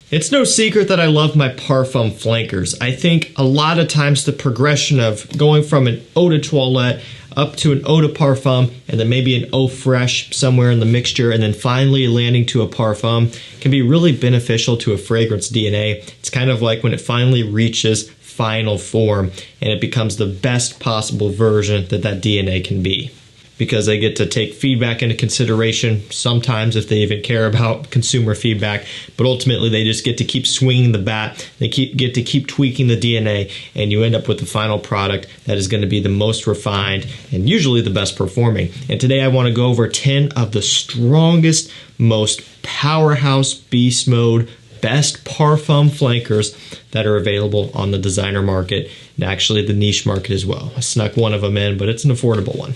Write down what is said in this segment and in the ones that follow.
It's no secret that I love my Parfum flankers. I think a lot of times the progression of going from an eau de toilette up to an eau de parfum and then maybe an eau fraiche somewhere in the mixture and then finally landing to a parfum can be really beneficial to a fragrance DNA. It's kind of like when it finally reaches final form and it becomes the best possible version that that DNA can be. Because they get to take feedback into consideration, sometimes if they even care about consumer feedback, but ultimately they just get to keep swinging the bat, they get to keep tweaking the DNA, and you end up with the final product that is going to be the most refined and usually the best performing. And today I want to go over 10 of the strongest, most powerhouse beast mode, best Parfum flankers that are available on the designer market and actually the niche market as well. I snuck one of them in, but it's an affordable one.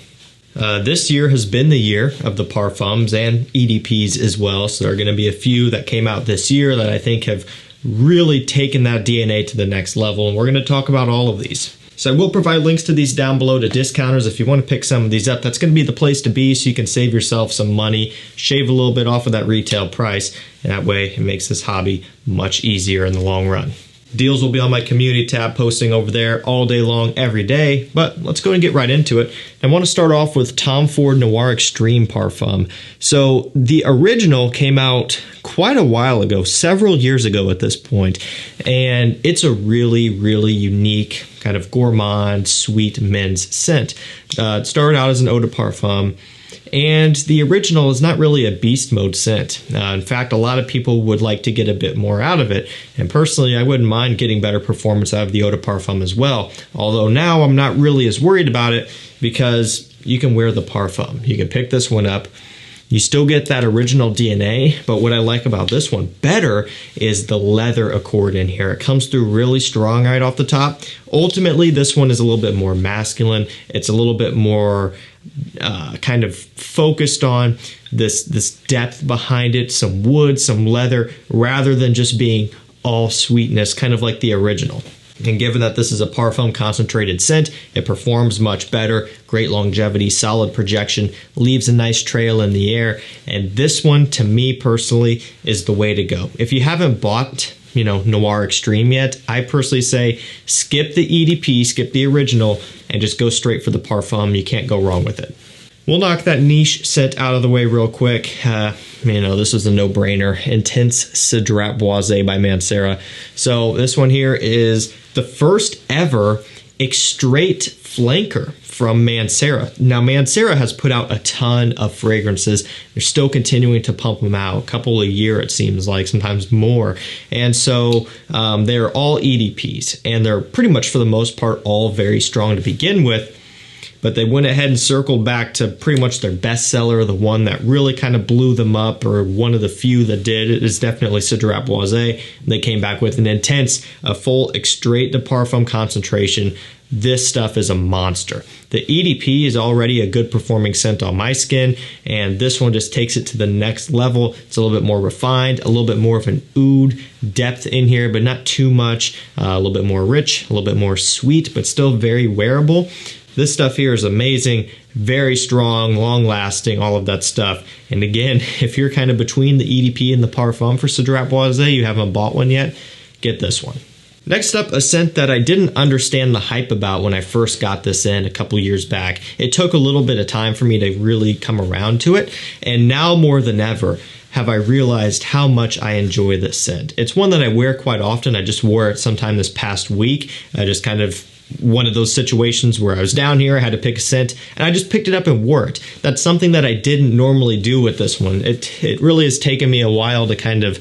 This year has been the year of the Parfums and EDPs as well, so there are going to be a few that came out this year that I think have really taken that DNA to the next level, and we're going to talk about all of these. So I will provide links to these down below to discounters. If you want to pick some of these up, that's going to be the place to be so you can save yourself some money, shave a little bit off of that retail price, and that way it makes this hobby much easier in the long run. Deals will be on my community tab, posting over there all day long, every day, but let's go and get right into it. I want to start off with Tom Ford Noir Extreme Parfum. So the original came out quite a while ago, several years ago at this point, and it's a really, really unique kind of gourmand, sweet men's scent. It started out as an eau de parfum, and the original is not really a beast mode scent. In fact, a lot of people would like to get a bit more out of it. And personally, I wouldn't mind getting better performance out of the eau de parfum as well. Although now I'm not really as worried about it because you can wear the parfum. You can pick this one up. You still get that original DNA, but what I like about this one better is the leather accord in here. It comes through really strong right off the top. Ultimately, this one is a little bit more masculine. It's a little bit more kind of focused on this depth behind it, some wood, some leather, rather than just being all sweetness, kind of like the original. And given that this is a Parfum concentrated scent, it performs much better, great longevity, solid projection, leaves a nice trail in the air. And this one, to me personally, is the way to go. If you haven't bought, Noir Extreme yet, I personally say skip the EDP, skip the original, and just go straight for the Parfum. You can't go wrong with it. We'll knock that niche scent out of the way real quick. This is a no-brainer. Intense CEDRAT BOISE by MANCERA. So this one here is the first ever straight flanker from MANCERA. Now, MANCERA has put out a ton of fragrances. They're still continuing to pump them out, a couple a year it seems like, sometimes more. And so they're all EDPs, and they're pretty much for the most part all very strong to begin with. But they went ahead and circled back to pretty much their bestseller, the one that really kind of blew them up, or one of the few that did. It is definitely CEDRAT BOISE. They came back with an intense, a full straight de parfum concentration. This stuff is a monster. The EDP is already a good performing scent on my skin, and this one just takes it to the next level. It's a little bit more refined, a little bit more of an oud depth in here, but not too much. A little bit more rich, a little bit more sweet, but still very wearable. This stuff here is amazing, very strong, long-lasting, all of that stuff. And again, if you're kind of between the EDP and the Parfum for CEDRAT BOISE, you haven't bought one yet, get this one. Next up, a scent that I didn't understand the hype about when I first got this in a couple years back. It took a little bit of time for me to really come around to it, and now more than ever have I realized how much I enjoy this scent. It's one that I wear quite often. I just wore it sometime this past week. I just kind of one of those situations where I was down here, I had to pick a scent, and I just picked it up and wore it. That's something that I didn't normally do with this one. It really has taken me a while to kind of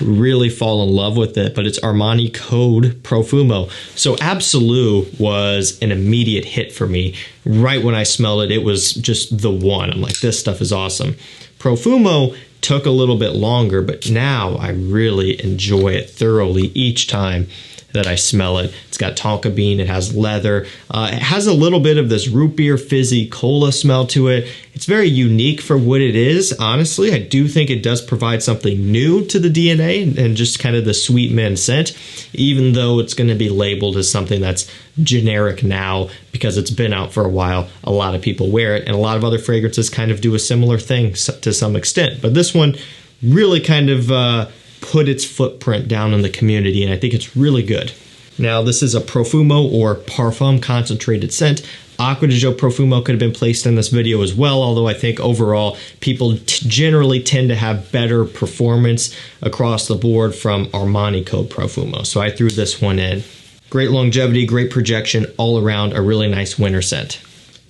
really fall in love with it, but it's Armani Code Profumo. So Absolute was an immediate hit for me. Right when I smelled it, it was just the one. I'm like, this stuff is awesome. Profumo took a little bit longer, but now I really enjoy it thoroughly each time that I smell it. It's got tonka bean, it has leather, it has a little bit of this root beer fizzy cola smell to it. It's very unique for what it is. Honestly, I do think it does provide something new to the DNA and just kind of the sweet men scent, even though it's going to be labeled as something that's generic now because it's been out for a while. A lot of people wear it, and a lot of other fragrances kind of do a similar thing to some extent. But this one really kind of put its footprint down in the community, and I think it's really good. Now, this is a Profumo or Parfum concentrated scent. Acqua di Gio Profumo could have been placed in this video as well, although I think overall people generally tend to have better performance across the board from Armani code Profumo. So I threw this one in. Great longevity, great projection, all around a really nice winter scent.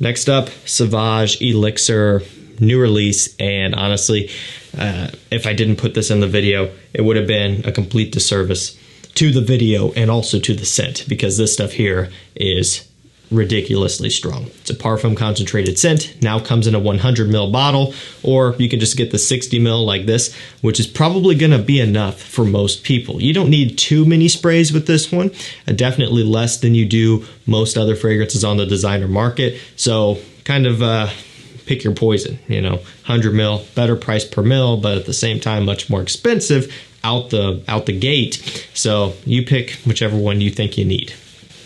Next up, SAUVAGE ELIXIR, new release, and honestly, if I didn't put this in the video, it would have been a complete disservice to the video and also to the scent, because this stuff here is ridiculously strong. It's a Parfum concentrated scent, now comes in a 100 ml bottle, or you can just get the 60 ml like this, which is probably gonna be enough for most people. You don't need too many sprays with this one, definitely less than you do most other fragrances on the designer market. So kind of pick your poison, 100 ml, better price per ml, but at the same time, much more expensive out the gate. So you pick whichever one you think you need.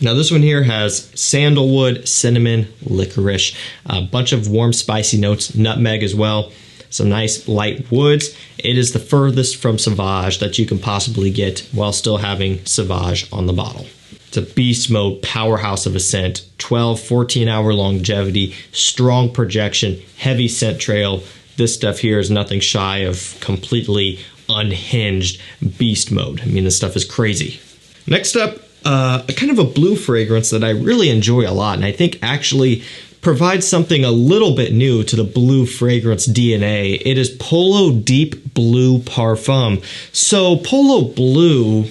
Now this one here has sandalwood, cinnamon, licorice, a bunch of warm spicy notes, nutmeg as well, some nice light woods. It is the furthest from SAUVAGE that you can possibly get while still having SAUVAGE on the bottle. It's a beast mode powerhouse of a scent, 12, 14 hour longevity, strong projection, heavy scent trail. This stuff here is nothing shy of completely unhinged beast mode. I mean, this stuff is crazy. Next up, kind of a blue fragrance that I really enjoy a lot, and I think actually provides something a little bit new to the blue fragrance DNA. It is Polo Deep Blue Parfum. So Polo Blue,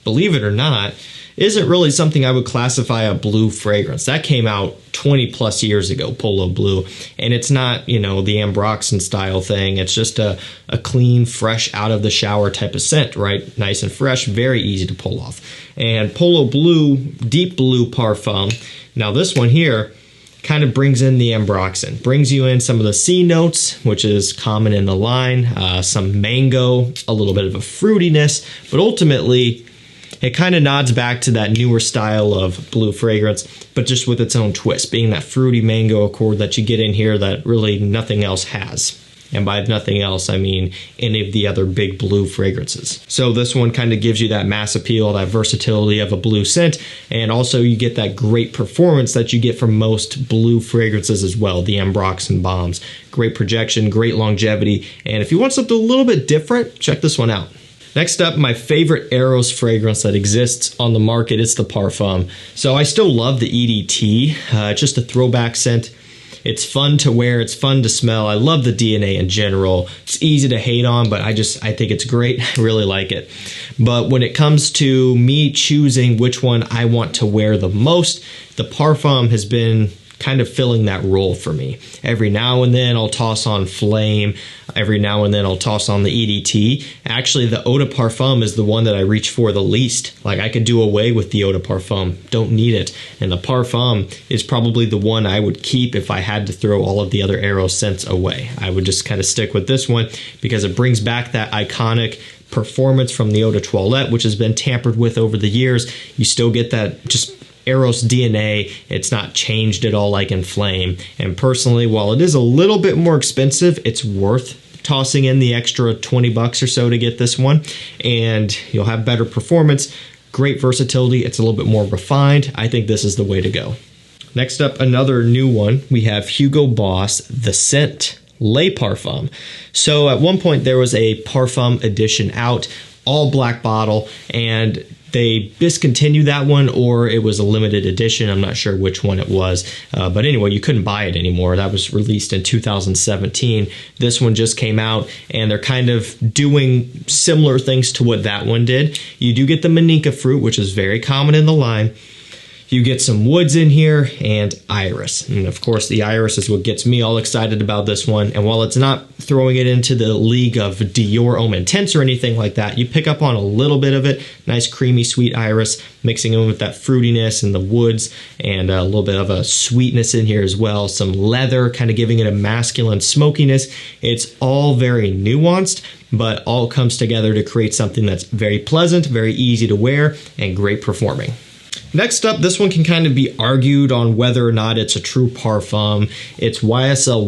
believe it or not, isn't really something I would classify a blue fragrance. That came out 20 plus years ago, Polo Blue, and it's not, the Ambroxan style thing. It's just a clean, fresh, out of the shower type of scent, right? Nice and fresh, very easy to pull off. And Polo Blue, Deep Blue Parfum. Now this one here kind of brings in the Ambroxan, brings you in some of the C notes, which is common in the line, some mango, a little bit of a fruitiness, but ultimately, it kind of nods back to that newer style of blue fragrance, but just with its own twist, being that fruity mango accord that you get in here that really nothing else has. And by nothing else, I mean any of the other big blue fragrances. So this one kind of gives you that mass appeal, that versatility of a blue scent, and also you get that great performance that you get from most blue fragrances as well, the Ambroxan bombs. Great projection, great longevity, and if you want something a little bit different, check this one out. Next up, my favorite EROS fragrance that exists on the market is the Parfum. So I still love the EDT, just a throwback scent. It's fun to wear, it's fun to smell. I love the DNA in general. It's easy to hate on, but I think it's great. I really like it. But when it comes to me choosing which one I want to wear the most, the Parfum has been kind of filling that role for me. Every now and then I'll toss on Flame. Every now and then I'll toss on the EDT. Actually, the Eau de Parfum is the one that I reach for the least. Like, I could do away with the Eau de Parfum. Don't need it. And the Parfum is probably the one I would keep if I had to throw all of the other EROS scents away. I would just kind of stick with this one because it brings back that iconic performance from the Eau de Toilette, which has been tampered with over the years. You still get that just EROS DNA. It's not changed at all like in Flame. And personally, while it is a little bit more expensive, it's worth tossing in the extra 20 bucks or so to get this one, and you'll have better performance, great versatility. It's a little bit more refined. I think this is the way to go. Next up, another new one. We have Hugo Boss The Scent Le Parfum. So at one point there was a Parfum edition out, all black bottle, and they discontinued that one, or it was a limited edition. I'm not sure which one it was. But anyway, you couldn't buy it anymore. That was released in 2017. This one just came out, and they're kind of doing similar things to what that one did. You do get the Maninka fruit, which is very common in the line. You get some woods in here and iris. And of course, the iris is what gets me all excited about this one. And while it's not throwing it into the league of DIOR Homme Intense or anything like that, you pick up on a little bit of it. Nice, creamy, sweet iris, mixing in with that fruitiness and the woods, and a little bit of a sweetness in here as well. Some leather, kind of giving it a masculine smokiness. It's all very nuanced, but all comes together to create something that's very pleasant, very easy to wear, and great performing. Next up, this one can kind of be argued on whether or not it's a true parfum. It's YSL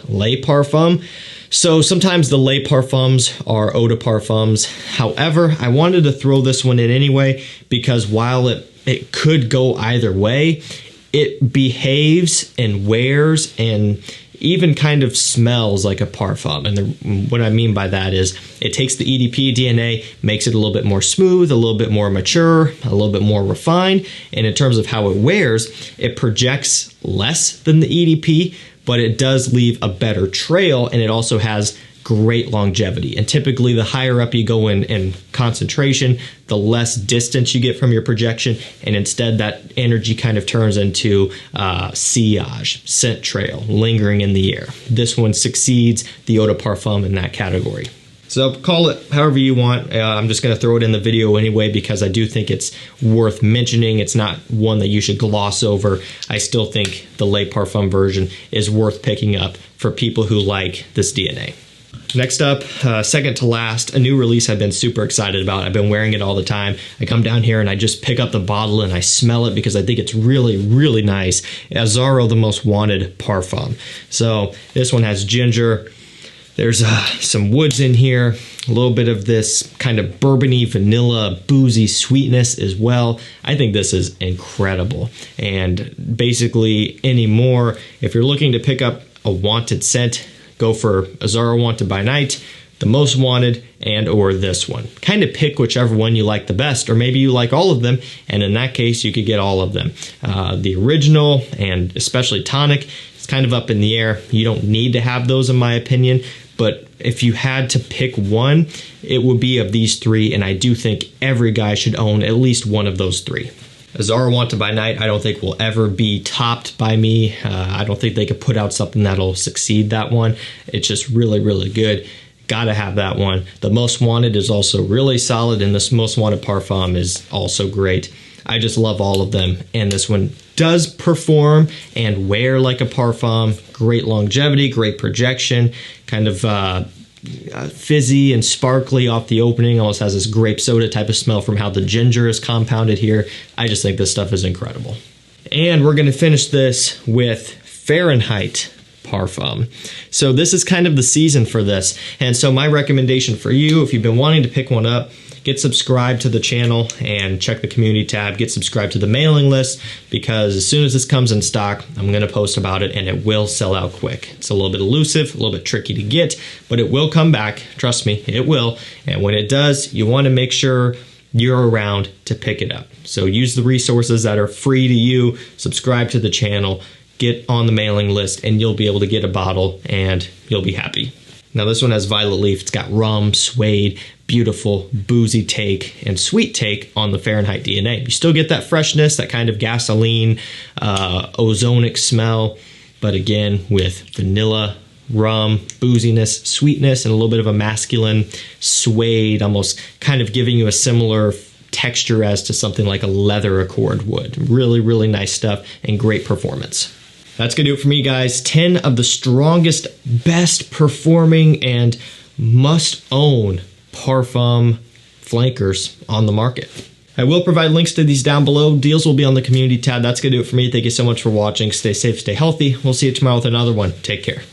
Lait Parfum. So sometimes the Lait Parfums are eau de parfums. However, I wanted to throw this one in anyway because while it could go either way, it behaves and wears and even kind of smells like a parfum. And what I mean by that is it takes the EDP DNA, makes it a little bit more smooth, a little bit more mature, a little bit more refined. And in terms of how it wears, it projects less than the EDP, but it does leave a better trail, and it also has great longevity. And typically the higher up you go in concentration, the less distance you get from your projection, and instead that energy kind of turns into sillage, scent trail, lingering in the air. This one succeeds the eau de parfum in that category. So call it however you want. I'm just going to throw it in the video anyway because I do think it's worth mentioning. It's not one that you should gloss over. I still think the Lait Parfum version is worth picking up for people who like this DNA. Next up, second to last, a new release I've been super excited about. I've been wearing it all the time. I come down here and I just pick up the bottle and I smell it because I think it's really, really nice. AZZARO, the Most Wanted Parfum. So this one has ginger. There's some woods in here, a little bit of this kind of bourbony, vanilla, boozy sweetness as well. I think this is incredible. And basically anymore, if you're looking to pick up a wanted scent, go for AZZARO Wanted by Night, the Most Wanted, and or this one. Kind of pick whichever one you like the best, or maybe you like all of them, and in that case, you could get all of them. The original, and especially tonic, it's kind of up in the air. You don't need to have those in my opinion, but if you had to pick one, it would be of these three, and I do think every guy should own at least one of those three. AZZARO Wanted by Night, I don't think will ever be topped by me. I don't think they could put out something that'll succeed that one. It's just really, really good. Gotta have that one. The Most Wanted is also really solid, and this Most Wanted Parfum is also great. I just love all of them, and this one does perform and wear like a parfum. Great longevity, great projection, kind of fizzy and sparkly off the opening, almost has this grape soda type of smell from how the ginger is compounded here. I just think this stuff is incredible. And we're going to finish this with Fahrenheit Parfum. So this is kind of the season for this, and so my recommendation for you, if you've been wanting to pick one up, get subscribed to the channel and check the community tab. Get subscribed to the mailing list because as soon as this comes in stock, I'm going to post about it and it will sell out quick. It's a little bit elusive, a little bit tricky to get, but it will come back. Trust me, it will. And when it does, you want to make sure you're around to pick it up. So use the resources that are free to you, subscribe to the channel, get on the mailing list, and you'll be able to get a bottle and you'll be happy. Now this one has Violet Leaf. It's got rum, suede, beautiful, boozy take, and sweet take on the Fahrenheit DNA. You still get that freshness, that kind of gasoline, ozonic smell, but again with vanilla, rum, booziness, sweetness, and a little bit of a masculine suede, almost kind of giving you a similar texture as to something like a leather accord would. Really, really nice stuff and great performance. That's going to do it for me, guys. 10 of the strongest, best performing, and must-own parfum flankers on the market. I will provide links to these down below. Deals will be on the community tab. That's going to do it for me. Thank you so much for watching. Stay safe, stay healthy. We'll see you tomorrow with another one. Take care.